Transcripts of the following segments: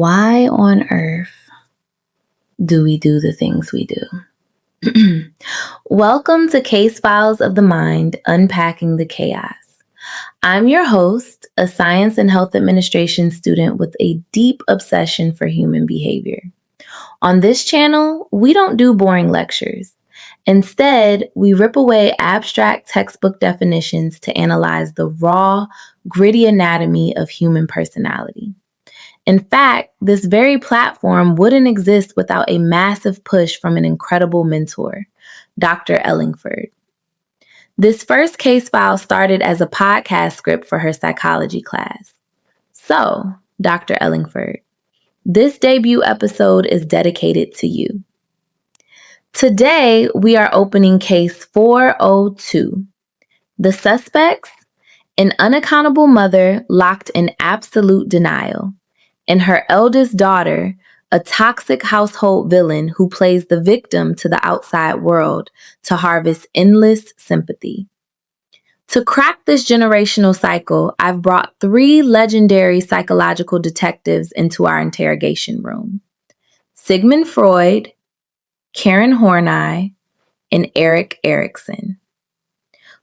Why on earth do we do the things we do? Welcome to Case Files of the Mind, Unpacking the Chaos. I'm your host, a science and health administration student with a deep obsession for human behavior. On this channel, we don't do boring lectures. Instead, we rip away abstract textbook definitions to analyze the raw, gritty anatomy of human personality. In fact, this very platform wouldn't exist without a massive push from an incredible mentor, Dr. Ellingford. This first case file started as a podcast script for her psychology class. So, Dr. Ellingford, this debut episode is dedicated to you. Today, we are opening case 402. The suspects, an unaccountable mother locked in absolute denial, and her eldest daughter, a toxic household villain who plays the victim to the outside world to harvest endless sympathy. To crack this generational cycle, I've brought 3 legendary psychological detectives into our interrogation room: Sigmund Freud, Karen Horney, and Erik Erikson.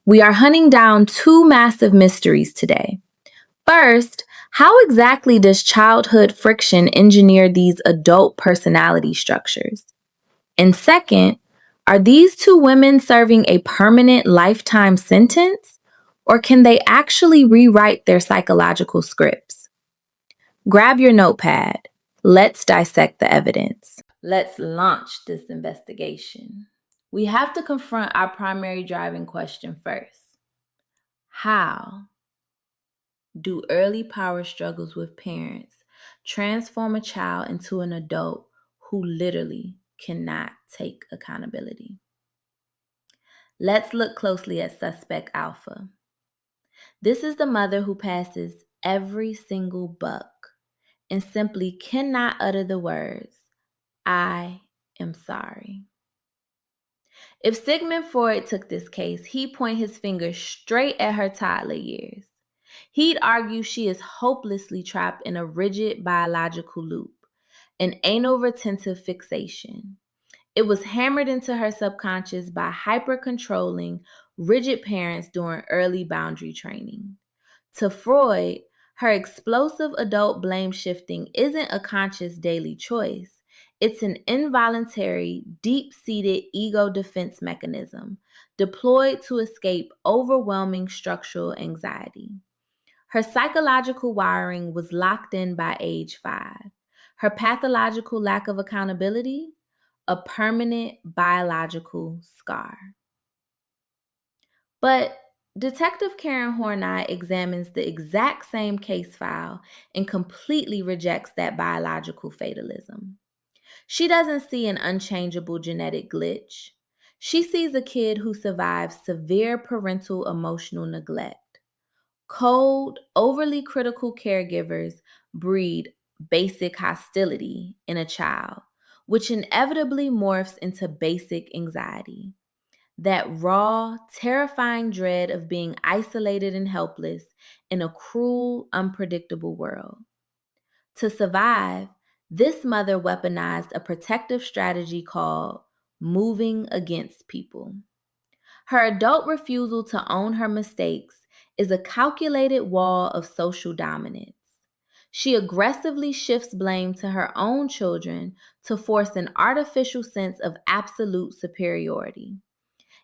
We are hunting down 2 massive mysteries today. First, how exactly does childhood friction engineer these adult personality structures? And second, are these 2 women serving a permanent lifetime sentence, or can they actually rewrite their psychological scripts? Grab your notepad. Let's dissect the evidence. Let's launch this investigation. We have to confront our primary driving question first. How do early power struggles with parents transform a child into an adult who literally cannot take accountability? Let's look closely at suspect Alpha. This is the mother who passes every single buck and simply cannot utter the words, "I am sorry." If Sigmund Freud took this case, he'd point his finger straight at her toddler years. He'd argue she is hopelessly trapped in a rigid biological loop, an anal-retentive fixation. It was hammered into her subconscious by hyper-controlling, rigid parents during early boundary training. To Freud, her explosive adult blame shifting isn't a conscious daily choice. It's an involuntary, deep-seated ego defense mechanism deployed to escape overwhelming structural anxiety. Her psychological wiring was locked in by age 5. Her pathological lack of accountability, a permanent biological scar. But Detective Karen Horney examines the exact same case file and completely rejects that biological fatalism. She doesn't see an unchangeable genetic glitch. She sees a kid who survives severe parental emotional neglect. Cold, overly critical caregivers breed basic hostility in a child, which inevitably morphs into basic anxiety. That raw, terrifying dread of being isolated and helpless in a cruel, unpredictable world. To survive, this mother weaponized a protective strategy called moving against people. Her adult refusal to own her mistakes is a calculated wall of social dominance. She aggressively shifts blame to her own children to force an artificial sense of absolute superiority.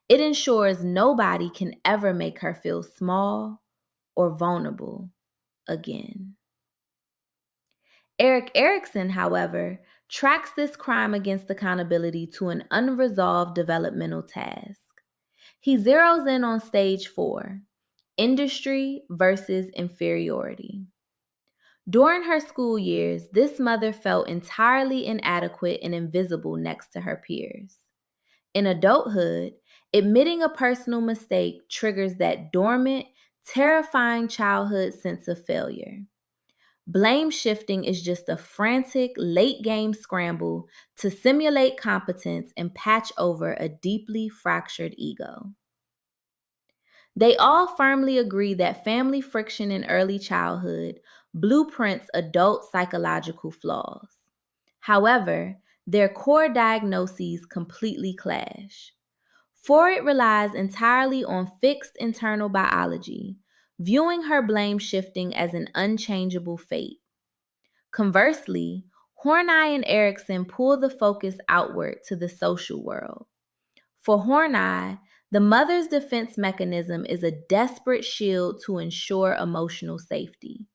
It ensures nobody can ever make her feel small or vulnerable again. Erik Erikson, however, tracks this crime against accountability to an unresolved developmental task. He zeroes in on stage 4, industry versus inferiority. During her school years, this mother felt entirely inadequate and invisible next to her peers. In adulthood, admitting a personal mistake triggers that dormant, terrifying childhood sense of failure. Blame shifting is just a frantic, late-game scramble to simulate competence and patch over a deeply fractured ego. They all firmly agree that family friction in early childhood, blueprints adult psychological flaws. However, their core diagnoses completely clash. Freud relies entirely on fixed internal biology, viewing her blame shifting as an unchangeable fate. Conversely, Horney and Erikson pull the focus outward to the social world. For Horney, the mother's defense mechanism is a desperate shield to ensure emotional safety,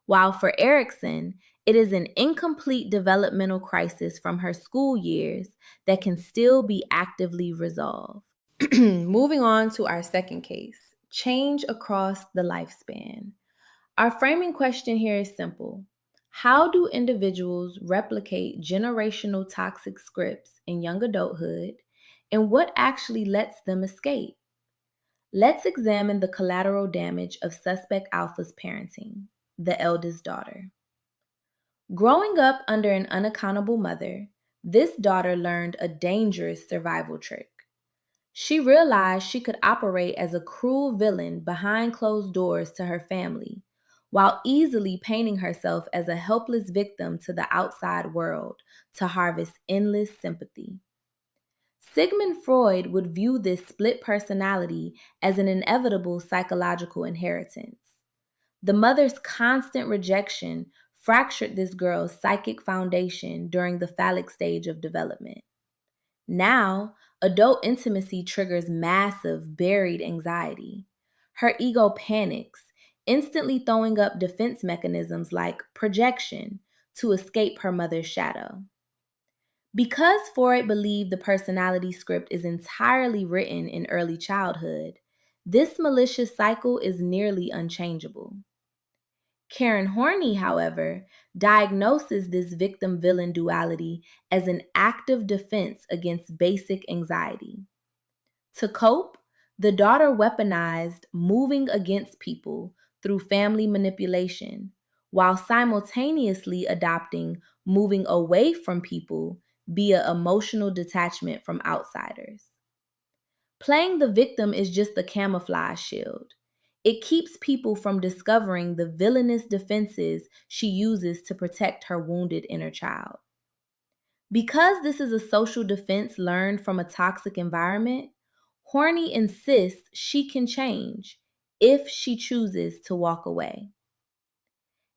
while for Erikson, it is an incomplete developmental crisis from her school years that can still be actively resolved. Moving on to our second case, change across the lifespan. Our framing question here is simple. How do individuals replicate generational toxic scripts in young adulthood, and what actually lets them escape? Let's examine the collateral damage of suspect alpha's parenting, the eldest daughter. Growing up under an unaccountable mother, this daughter learned a dangerous survival trick. She realized she could operate as a cruel villain behind closed doors to her family, while easily painting herself as a helpless victim to the outside world to harvest endless sympathy. Sigmund Freud would view this split personality as an inevitable psychological inheritance. The mother's constant rejection fractured this girl's psychic foundation during the phallic stage of development. Now, adult intimacy triggers massive, buried anxiety. Her ego panics, instantly throwing up defense mechanisms like projection to escape her mother's shadow. Because Freud believed the personality script is entirely written in early childhood, this malicious cycle is nearly unchangeable. Karen Horney, however, diagnoses this victim-villain duality as an active defense against basic anxiety. To cope, the daughter weaponized moving against people through family manipulation, while simultaneously adopting moving away from people via emotional detachment from outsiders. Playing the victim is just a camouflage shield. It keeps people from discovering the villainous defenses she uses to protect her wounded inner child. Because this is a social defense learned from a toxic environment, Horney insists she can change if she chooses to walk away.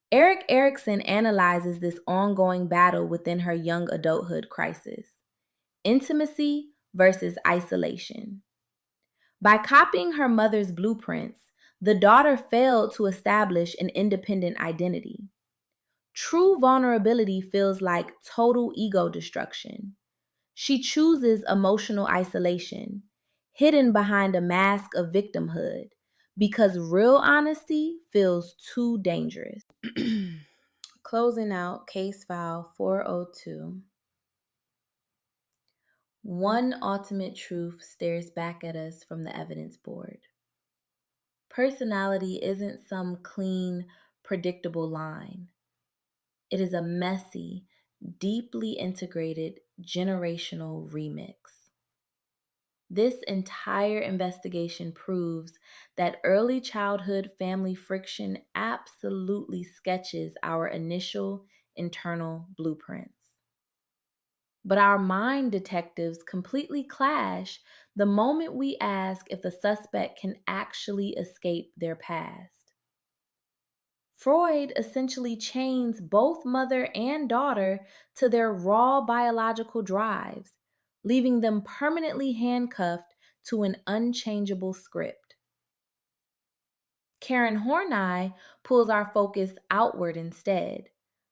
Erik Erikson analyzes this ongoing battle within her young adulthood crisis: intimacy versus isolation. By copying her mother's blueprints, the daughter failed to establish an independent identity. True vulnerability feels like total ego destruction. She chooses emotional isolation, hidden behind a mask of victimhood, because real honesty feels too dangerous. Closing out case file 402. One ultimate truth stares back at us from the evidence board. Personality isn't some clean, predictable line. It is a messy, deeply integrated generational remix. This entire investigation proves that early childhood family friction absolutely sketches our initial internal blueprints. But our mind detectives completely clash the moment we ask if the suspect can actually escape their past. Freud essentially chains both mother and daughter to their raw biological drives, leaving them permanently handcuffed to an unchangeable script. Karen Horney pulls our focus outward instead,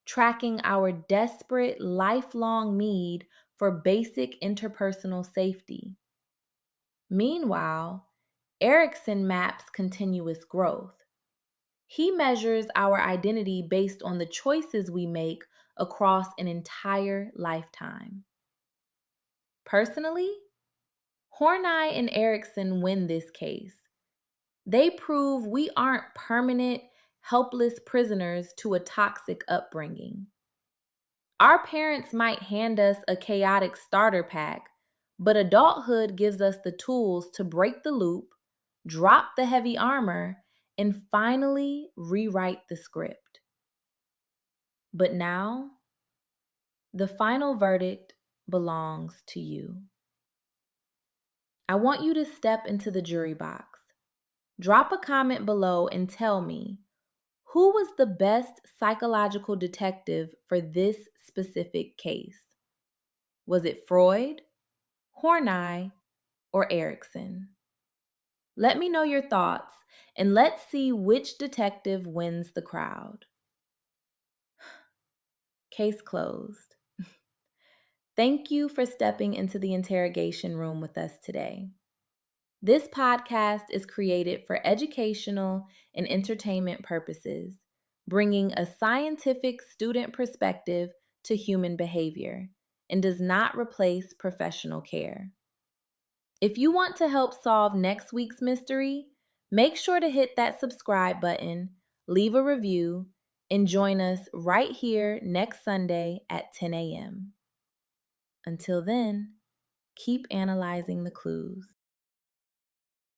tracking our desperate, lifelong need for basic interpersonal safety. Meanwhile, Erikson maps continuous growth. He measures our identity based on the choices we make across an entire lifetime. Personally, Horney and Erikson win this case. They prove we aren't permanent, helpless prisoners to a toxic upbringing. Our parents might hand us a chaotic starter pack, but adulthood gives us the tools to break the loop, drop the heavy armor, and finally rewrite the script. But now, the final verdict belongs to you. I want you to step into the jury box. Drop a comment below and tell me, who was the best psychological detective for this specific case? Was it Freud, Horney, or Erickson? Let me know your thoughts, and let's see which detective wins the crowd. Case closed. Thank you for stepping into the interrogation room with us today. This podcast is created for educational and entertainment purposes, bringing a scientific student perspective to human behavior, and does not replace professional care. If you want to help solve next week's mystery, make sure to hit that subscribe button, leave a review, and join us right here next Sunday at 10 a.m. Until then, keep analyzing the clues.